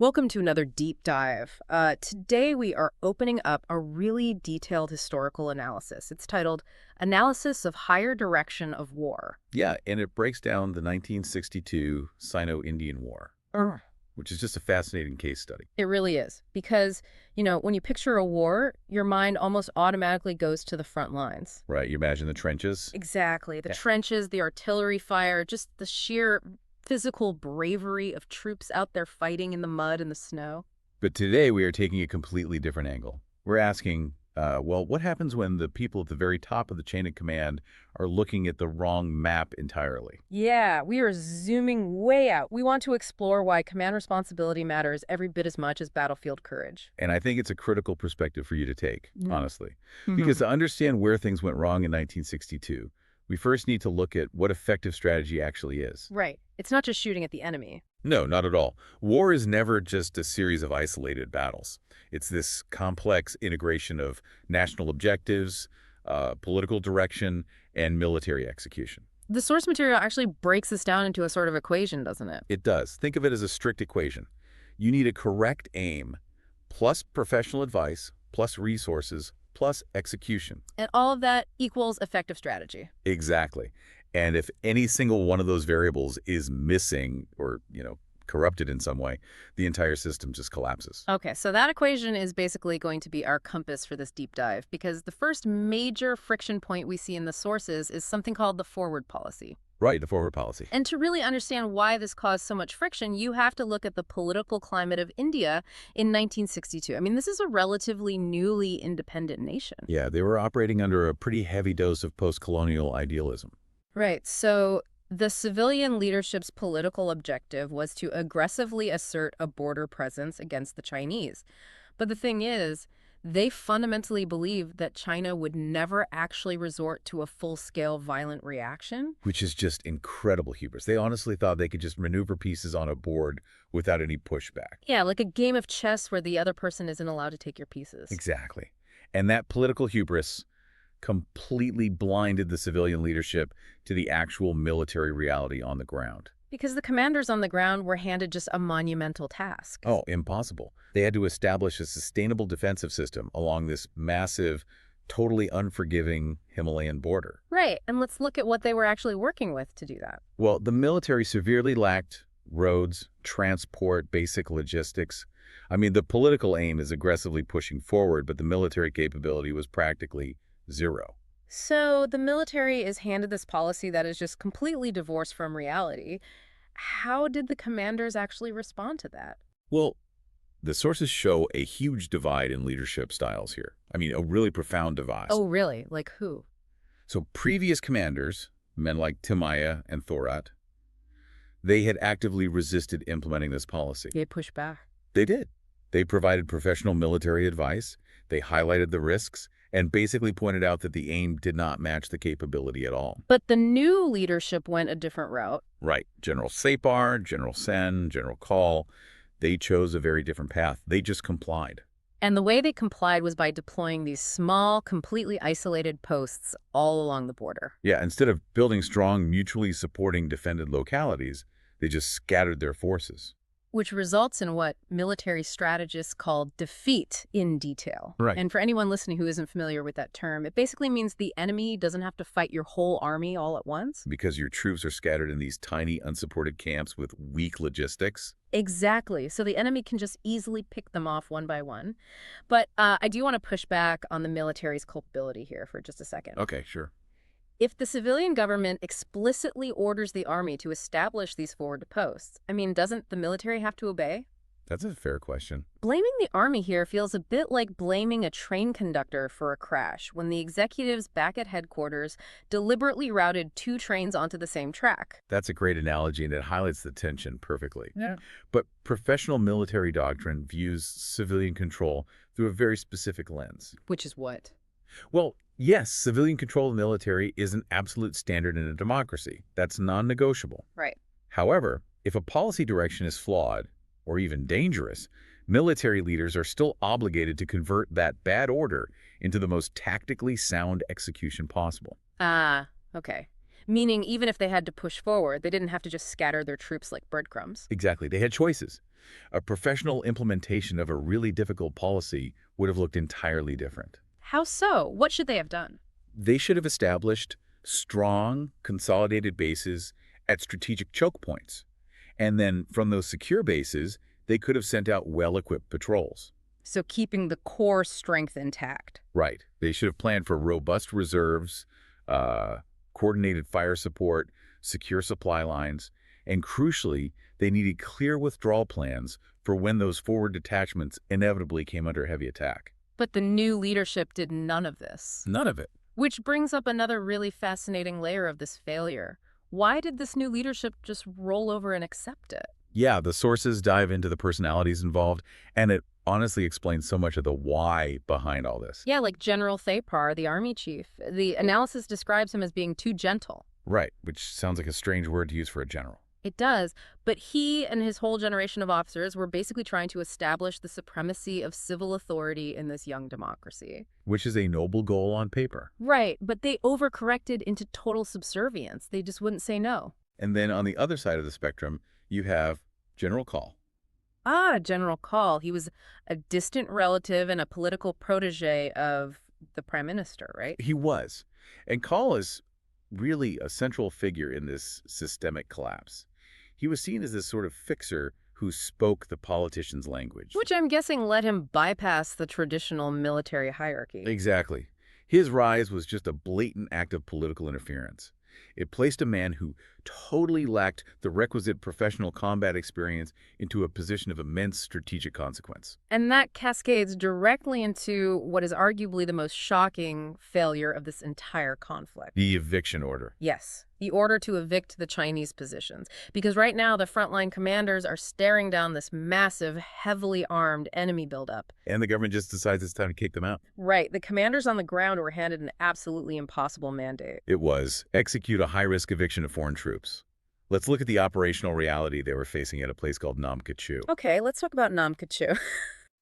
Welcome to another deep dive. Today we are opening up a really detailed historical analysis. It's titled Analysis of Higher Direction of War. Yeah, and it breaks down the 1962 Sino-Indian War, Ugh. which is just a fascinating case study. It really is. Because, when you picture a war, your mind almost automatically goes to the front lines. Right, you imagine the trenches? Exactly. The Yeah. trenches, the artillery fire, just the sheer physical bravery of troops out there fighting in the mud and the snow. But today we are taking a completely different angle. We're asking, well, what happens when the people at the very top of the chain of command are looking at the wrong map entirely? Yeah, we are zooming way out. We want to explore why command responsibility matters every bit as much as battlefield courage. And I think it's a critical perspective for you to take, Mm. honestly. Mhm. Because to understand where things went wrong in 1962, we first need to look at what effective strategy actually is. Right. It's not just shooting at the enemy. No, not at all. War is never just a series of isolated battles. It's this complex integration of national objectives, political direction, and military execution. The source material actually breaks this down into a sort of equation, doesn't it? It does. Think of it as a strict equation. You need a correct aim, plus professional advice, plus resources, plus execution. And all of that equals effective strategy. Exactly. And if any single one of those variables is missing or, corrupted in some way, the entire system just collapses. Okay, so that equation is basically going to be our compass for this deep dive, because the first major friction point we see in the sources is something called the forward policy. Right, the forward policy. And to really understand why this caused so much friction, you have to look at the political climate of India in 1962. I mean, this is a relatively newly independent nation. Yeah, they were operating under a pretty heavy dose of post-colonial idealism. Right. So the civilian leadership's political objective was to aggressively assert a border presence against the Chinese. But the thing is, they fundamentally believed that China would never actually resort to a full-scale violent reaction. Which is just incredible hubris. They honestly thought they could just maneuver pieces on a board without any pushback. Yeah, like a game of chess where the other person isn't allowed to take your pieces. Exactly. And that political hubris completely blinded the civilian leadership to the actual military reality on the ground. Because the commanders on the ground were handed just a monumental task. Oh, impossible. They had to establish a sustainable defensive system along this massive, totally unforgiving Himalayan border. Right, and let's look at what they were actually working with to do that. Well, the military severely lacked roads, transport, basic logistics. I mean, the political aim is aggressively pushing forward, but the military capability was practically zero. So the military is handed this policy that is just completely divorced from reality. How did the commanders actually respond to that? Well, the sources show a huge divide in leadership styles here. I mean, a really profound divide. Oh, really? Like who? So previous commanders, men like Timaya and Thorat, they had actively resisted implementing this policy. They pushed back. They did. They provided professional military advice, they highlighted the risks, and basically pointed out that the aim did not match the capability at all. But the new leadership went a different route. Right. General Sapar, General Sen, General Call, they chose a very different path. They just complied. And the way they complied was by deploying these small, completely isolated posts all along the border. Yeah, instead of building strong, mutually supporting defended localities, they just scattered their forces. Which results in what military strategists call defeat in detail. Right. And for anyone listening who isn't familiar with that term, it basically means the enemy doesn't have to fight your whole army all at once. Because your troops are scattered in these tiny, unsupported camps with weak logistics. Exactly. So the enemy can just easily pick them off one by one. But I do want to push back on the military's culpability here for just a second. Okay, sure. If the civilian government explicitly orders the army to establish these forward posts, I mean, doesn't the military have to obey? That's a fair question. Blaming the army here feels a bit like blaming a train conductor for a crash when the executives back at headquarters deliberately routed two trains onto the same track. That's a great analogy, and it highlights the tension perfectly. Yeah. But professional military doctrine views civilian control through a very specific lens. Which is what? Well, yes, civilian control of the military is an absolute standard in a democracy. That's non-negotiable. Right. However, if a policy direction is flawed or even dangerous, military leaders are still obligated to convert that bad order into the most tactically sound execution possible. Ah, okay. Meaning even if they had to push forward, they didn't have to just scatter their troops like breadcrumbs. Exactly. They had choices. A professional implementation of a really difficult policy would have looked entirely different. How so? What should they have done? They should have established strong, consolidated bases at strategic choke points. And then from those secure bases, they could have sent out well-equipped patrols. So keeping the core strength intact. Right. They should have planned for robust reserves, coordinated fire support, secure supply lines, and crucially, they needed clear withdrawal plans for when those forward detachments inevitably came under heavy attack. But the new leadership did none of this. None of it. Which brings up another really fascinating layer of this failure. Why did this new leadership just roll over and accept it? Yeah, the sources dive into the personalities involved, and it honestly explains so much of the why behind all this. Yeah, like General Thapar, the army chief. The analysis describes him as being too gentle. Right, which sounds like a strange word to use for a general. It does, but he and his whole generation of officers were basically trying to establish the supremacy of civil authority in this young democracy. Which is a noble goal on paper. Right, but they overcorrected into total subservience. They just wouldn't say no. And then on the other side of the spectrum, you have General Call. General Call. He was a distant relative and a political protege of the prime minister, right? He was. And Call is really a central figure in this systemic collapse. He was seen as this sort of fixer who spoke the politician's language. Which I'm guessing let him bypass the traditional military hierarchy. Exactly. His rise was just a blatant act of political interference. It placed a man who totally lacked the requisite professional combat experience into a position of immense strategic consequence. And that cascades directly into what is arguably the most shocking failure of this entire conflict. The eviction order. Yes, the order to evict the Chinese positions. Because right now, the frontline commanders are staring down this massive, heavily armed enemy buildup. And the government just decides it's time to kick them out. Right. The commanders on the ground were handed an absolutely impossible mandate. It was execute a high-risk eviction of foreign troops. Let's look at the operational reality they were facing at a place called Nam Kachu. Okay, let's talk about Nam Kachu.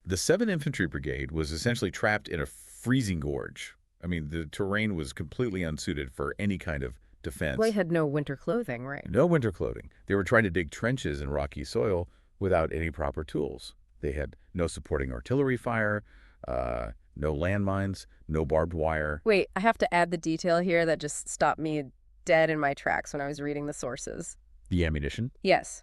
The 7th Infantry Brigade was essentially trapped in a freezing gorge. I mean, the terrain was completely unsuited for any kind of defense. Well, they had no winter clothing, right? No winter clothing. They were trying to dig trenches in rocky soil without any proper tools. They had no supporting artillery fire, no landmines, no barbed wire. Wait, I have to add the detail here that just stopped me dead in my tracks when I was reading the sources. The ammunition? Yes.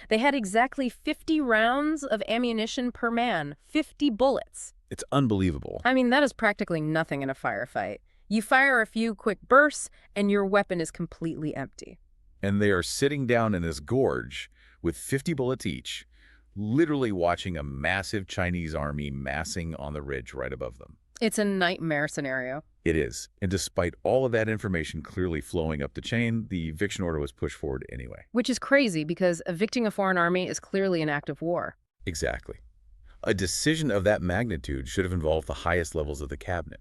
They had exactly 50 rounds of ammunition per man, 50 bullets. It's unbelievable. I mean, that is practically nothing in a firefight. You fire a few quick bursts, and your weapon is completely empty. And they are sitting down in this gorge with 50 bullets each, literally watching a massive Chinese army massing on the ridge right above them. It's a nightmare scenario. It is. And despite all of that information clearly flowing up the chain, the eviction order was pushed forward anyway. Which is crazy because evicting a foreign army is clearly an act of war. Exactly. A decision of that magnitude should have involved the highest levels of the cabinet.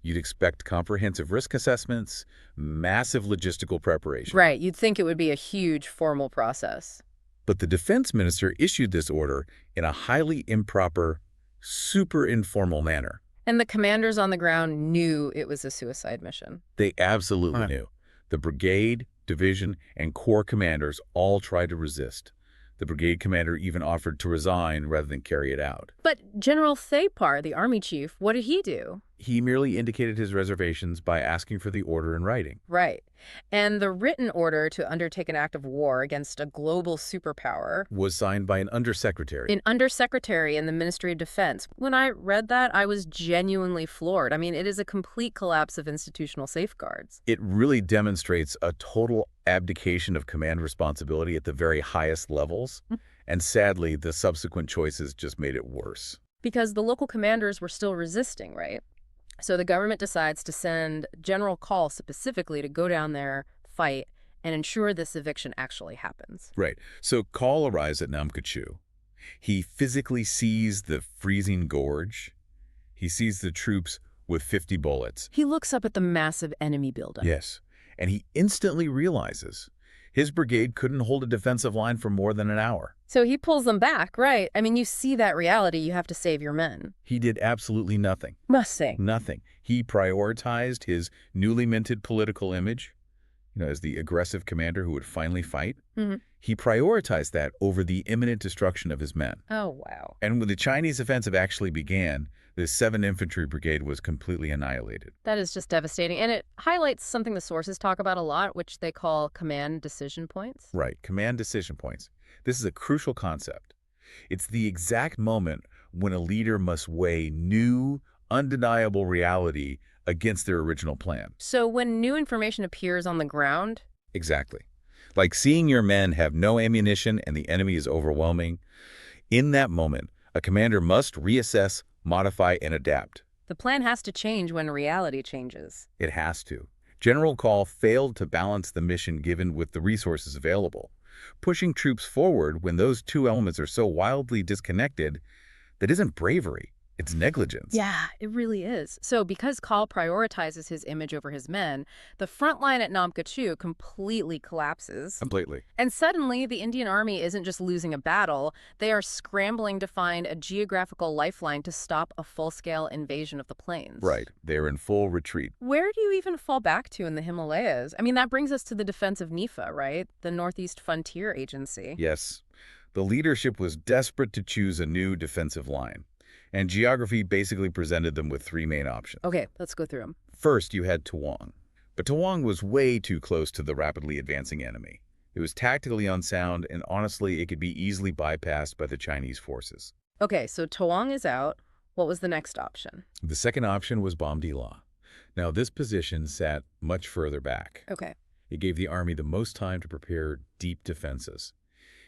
You'd expect comprehensive risk assessments, massive logistical preparation. Right. You'd think it would be a huge formal process. But the defense minister issued this order in a highly improper, super informal manner. And the commanders on the ground knew it was a suicide mission. They absolutely knew. The brigade, division, and corps commanders all tried to resist. The brigade commander even offered to resign rather than carry it out. But General Thapar, the army chief, what did he do? He merely indicated his reservations by asking for the order in writing. Right. And the written order to undertake an act of war against a global superpower Was signed by an undersecretary. an undersecretary in the Ministry of Defense. When I read that, I was genuinely floored. I mean, it is a complete collapse of institutional safeguards. It really demonstrates a total abdication of command responsibility at the very highest levels. And sadly, the subsequent choices just made it worse. Because the local commanders were still resisting, right? So the government decides to send General Call specifically to go down there, fight, and ensure this eviction actually happens. Right. So Call arrives at Nam Kachu. He physically sees the freezing gorge. He sees the troops with 50 bullets. He looks up at the massive enemy buildup. Yes. And he instantly realizes his brigade couldn't hold a defensive line for more than an hour. So he pulls them back, right? I mean, you see that reality. You have to save your men. He did absolutely nothing. Must say. Nothing. He prioritized his newly minted political image. as the aggressive commander who would finally fight, Hmm. he prioritized that over the imminent destruction of his men. Oh, wow. And when the Chinese offensive actually began, the 7th Infantry Brigade was completely annihilated. That is just devastating. And it highlights something the sources talk about a lot, which they call command decision points. Right, command decision points. This is a crucial concept. It's the exact moment when a leader must weigh new, undeniable reality against their original plan. So when new information appears on the ground, Exactly. Like seeing your men have no ammunition and the enemy is overwhelming. In that moment, a commander must reassess, modify, and adapt. the plan has to change when reality changes. It has to. General Call failed to balance the mission given with the resources available. Pushing troops forward when those two elements are so wildly disconnected, that isn't bravery, it's negligence. Yeah, it really is. So because Kaul prioritizes his image over his men, the front line at Nam Kachuu completely collapses. Completely. And suddenly, the Indian army isn't just losing a battle, they are scrambling to find a geographical lifeline to stop a full-scale invasion of the plains. Right. They're in full retreat. Where do you even fall back to in the Himalayas? I mean, that brings us to the defense of NIFA, right? The Northeast Frontier Agency. Yes. The leadership was desperate to choose a new defensive line. And geography basically presented them with 3 main options. Okay, let's go through them. First, you had Tawang. But Tawang was way too close to the rapidly advancing enemy. It was tactically unsound, and honestly, it could be easily bypassed by the Chinese forces. Okay, so Tawang is out. What was the next option? The second option was Bomdila. Now, this position sat much further back. Okay. It gave the army the most time to prepare deep defenses.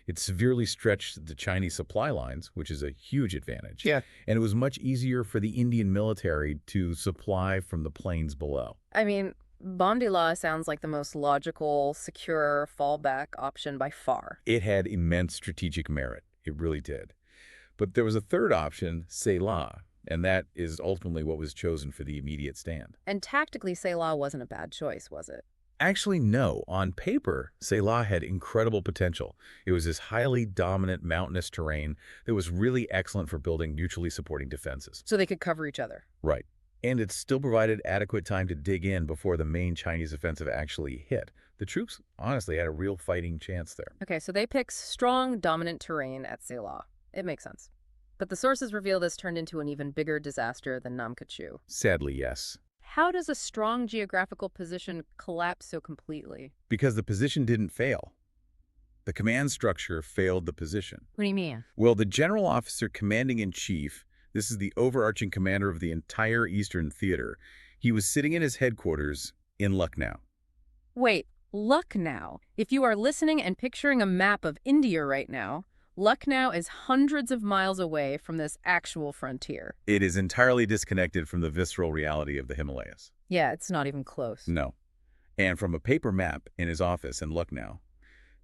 It severely stretched the Chinese supply lines, which is a huge advantage. Yeah. And it was much easier for the Indian military to supply from the plains below. I mean, Bomdila sounds like the most logical, secure fallback option by far. It had immense strategic merit. It really did. But there was a third option, Selah, and that is ultimately what was chosen for the immediate stand. And tactically, Selah wasn't a bad choice, was it? Actually, no. On paper, Selah had incredible potential. It was this highly dominant mountainous terrain that was really excellent for building mutually supporting defenses. So they could cover each other. Right. And it still provided adequate time to dig in before the main Chinese offensive actually hit. The troops honestly had a real fighting chance there. Okay, so they pick strong, dominant terrain at Selah. It makes sense. But the sources reveal this turned into an even bigger disaster than Nam Kachuu. Sadly, yes. How does a strong geographical position collapse so completely? Because the position didn't fail. The command structure failed the position. What do you mean? Well, the general officer commanding-in-chief, this is the overarching commander of the entire Eastern Theater, he was sitting in his headquarters in Lucknow. Wait, Lucknow. If you are listening and picturing a map of India right now, Lucknow is hundreds of miles away from this actual frontier. It is entirely disconnected from the visceral reality of the Himalayas. Yeah, it's not even close. No. And from a paper map in his office in Lucknow,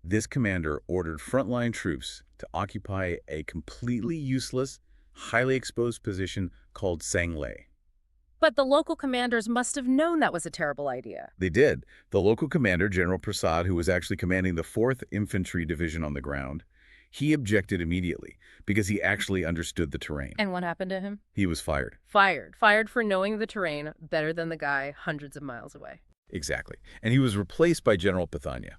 this commander ordered frontline troops to occupy a completely useless, highly exposed position called Sangley. But the local commanders must have known that was a terrible idea. They did. The local commander, General Prasad, who was actually commanding the 4th Infantry Division on the ground, he objected immediately because he actually understood the terrain. And what happened to him? He was fired. Fired. Fired for knowing the terrain better than the guy hundreds of miles away. Exactly. And he was replaced by General Pathania.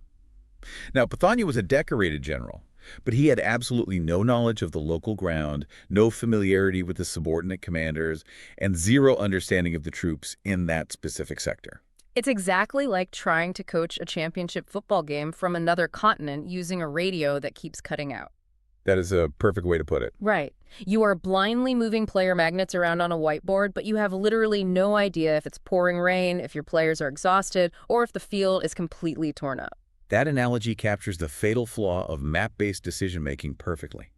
Now, Pathania was a decorated general, but he had absolutely no knowledge of the local ground, no familiarity with the subordinate commanders, and zero understanding of the troops in that specific sector. It's exactly like trying to coach a championship football game from another continent using a radio that keeps cutting out. That is a perfect way to put it. Right. You are blindly moving player magnets around on a whiteboard, but you have literally no idea if it's pouring rain, if your players are exhausted, or if the field is completely torn up. That analogy captures the fatal flaw of map-based decision-making perfectly.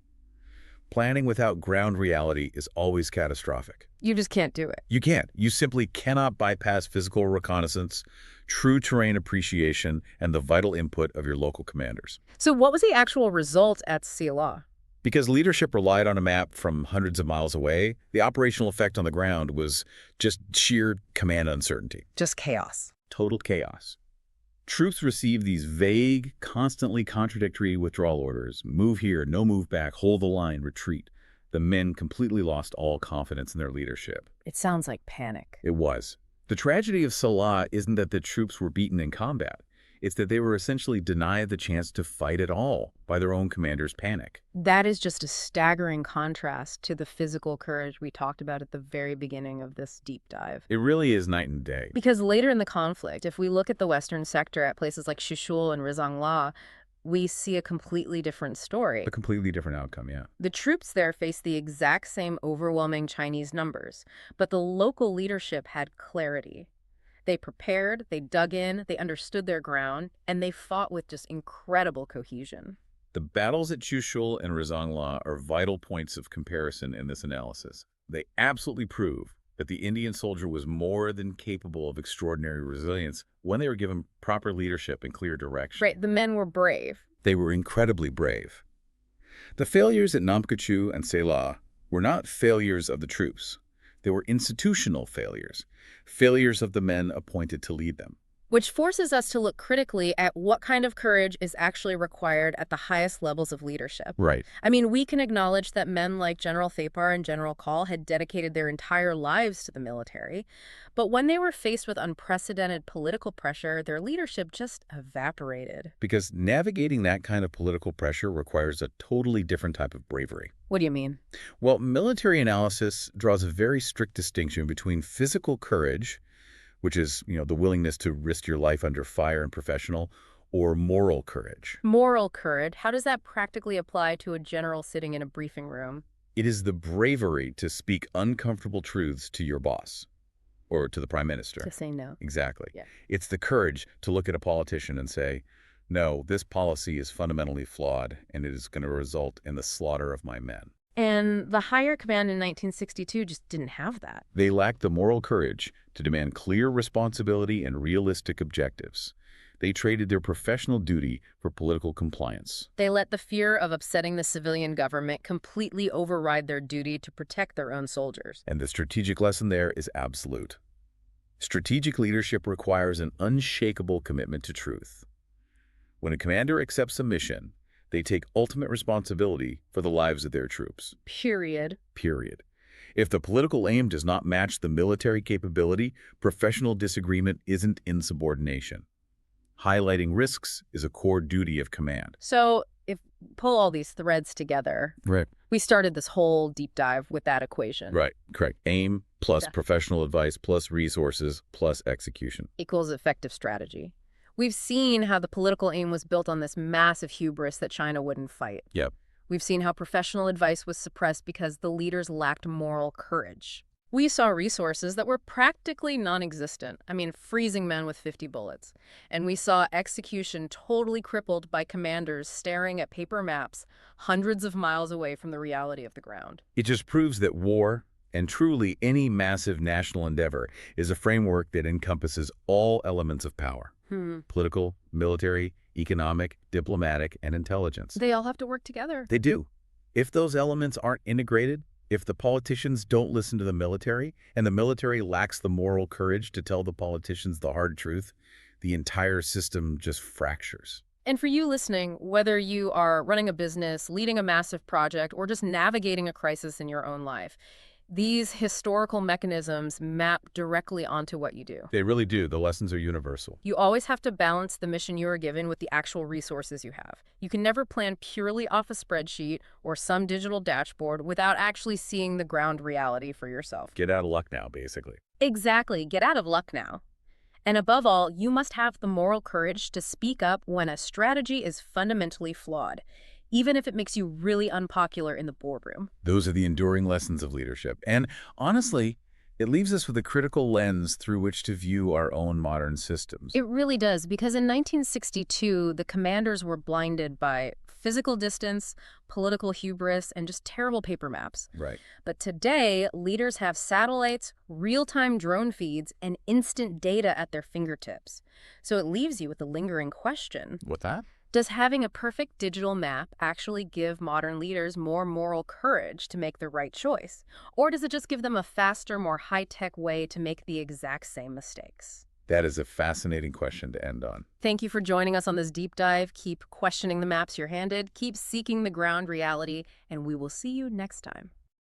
Planning without ground reality is always catastrophic. You just can't do it. You can't. You simply cannot bypass physical reconnaissance, true terrain appreciation, and the vital input of your local commanders. So what was the actual result at Selah? Because leadership relied on a map from hundreds of miles away, the operational effect on the ground was just sheer command uncertainty. Just chaos. Total chaos. Troops received these vague, constantly contradictory withdrawal orders. Move here, no move back, hold the line, retreat. The men completely lost all confidence in their leadership. It sounds like panic. It was. The tragedy of Selah isn't that the troops were beaten in combat. It's that they were essentially denied the chance to fight at all by their own commander's panic. That is just a staggering contrast to the physical courage we talked about at the very beginning of this deep dive. It really is night and day. Because later in the conflict, if we look at the Western sector at places like Shishul and Rizangla, we see a completely different story. A completely different outcome, yeah. The troops there faced the exact same overwhelming Chinese numbers, but the local leadership had clarity. They prepared, they dug in, they understood their ground, and they fought with just incredible cohesion. The battles at Chushul and Rizangla are vital points of comparison in this analysis. They absolutely prove that the Indian soldier was more than capable of extraordinary resilience when they were given proper leadership and clear direction. Right, the men were brave. They were incredibly brave. The failures at Namkachu and Selah were not failures of the troops. They were institutional failures, failures of the men appointed to lead them. Which forces us to look critically at what kind of courage is actually required at the highest levels of leadership. Right. I mean, we can acknowledge that men like General Thapar and General Kaul had dedicated their entire lives to the military, but when they were faced with unprecedented political pressure, their leadership just evaporated. Because navigating that kind of political pressure requires a totally different type of bravery. What do you mean? Well, military analysis draws a very strict distinction between physical courage, which is, the willingness to risk your life under fire and professional, or moral courage. Moral courage, how does that practically apply to a general sitting in a briefing room? It is the bravery to speak uncomfortable truths to your boss or to the prime minister. To say no. Exactly. Yeah. It's the courage to look at a politician and say, no, this policy is fundamentally flawed and it is going to result in the slaughter of my men. And the higher command in 1962 just didn't have that. They lacked the moral courage to demand clear responsibility and realistic objectives. They traded their professional duty for political compliance. They let the fear of upsetting the civilian government completely override their duty to protect their own soldiers. And the strategic lesson there is absolute. Strategic leadership requires an unshakable commitment to truth. When a commander accepts a mission, they take ultimate responsibility for the lives of their troops. Period. Period. If the political aim does not match the military capability, professional disagreement isn't insubordination. Highlighting risks is a core duty of command. So if pull all these threads together, Right. we started this whole deep dive with that equation. Right. Correct. Aim plus Yeah. professional advice plus resources plus execution. Equals effective strategy. We've seen how the political aim was built on this massive hubris that China wouldn't fight. Yep. We've seen how professional advice was suppressed because the leaders lacked moral courage. We saw resources that were practically non-existent. I mean, freezing men with 50 bullets. And we saw execution totally crippled by commanders staring at paper maps hundreds of miles away from the reality of the ground. It just proves that war, and truly any massive national endeavor, is a framework that encompasses all elements of power. Political, military, economic, diplomatic, and intelligence. They all have to work together. They do. If those elements aren't integrated, if the politicians don't listen to the military, and the military lacks the moral courage to tell the politicians the hard truth, the entire system just fractures. And for you listening, whether you are running a business, leading a massive project, or just navigating a crisis in your own life, these historical mechanisms map directly onto what you do. They really do. The lessons are universal. You always have to balance the mission you are given with the actual resources you have. You can never plan purely off a spreadsheet or some digital dashboard without actually seeing the ground reality for yourself. Get out of luck now, basically. Exactly. Get out of luck now. And above all, you must have the moral courage to speak up when a strategy is fundamentally flawed, even if it makes you really unpopular in the boardroom. Those are the enduring lessons of leadership. And honestly, it leaves us with a critical lens through which to view our own modern systems. It really does, because in 1962, the commanders were blinded by physical distance, political hubris, and just terrible paper maps. Right. But today, leaders have satellites, real-time drone feeds, and instant data at their fingertips. So it leaves you with a lingering question. What that? Does having a perfect digital map actually give modern leaders more moral courage to make the right choice? Or does it just give them a faster, more high-tech way to make the exact same mistakes? That is a fascinating question to end on. Thank you for joining us on this deep dive. Keep questioning the maps you're handed, keep seeking the ground reality, and we will see you next time.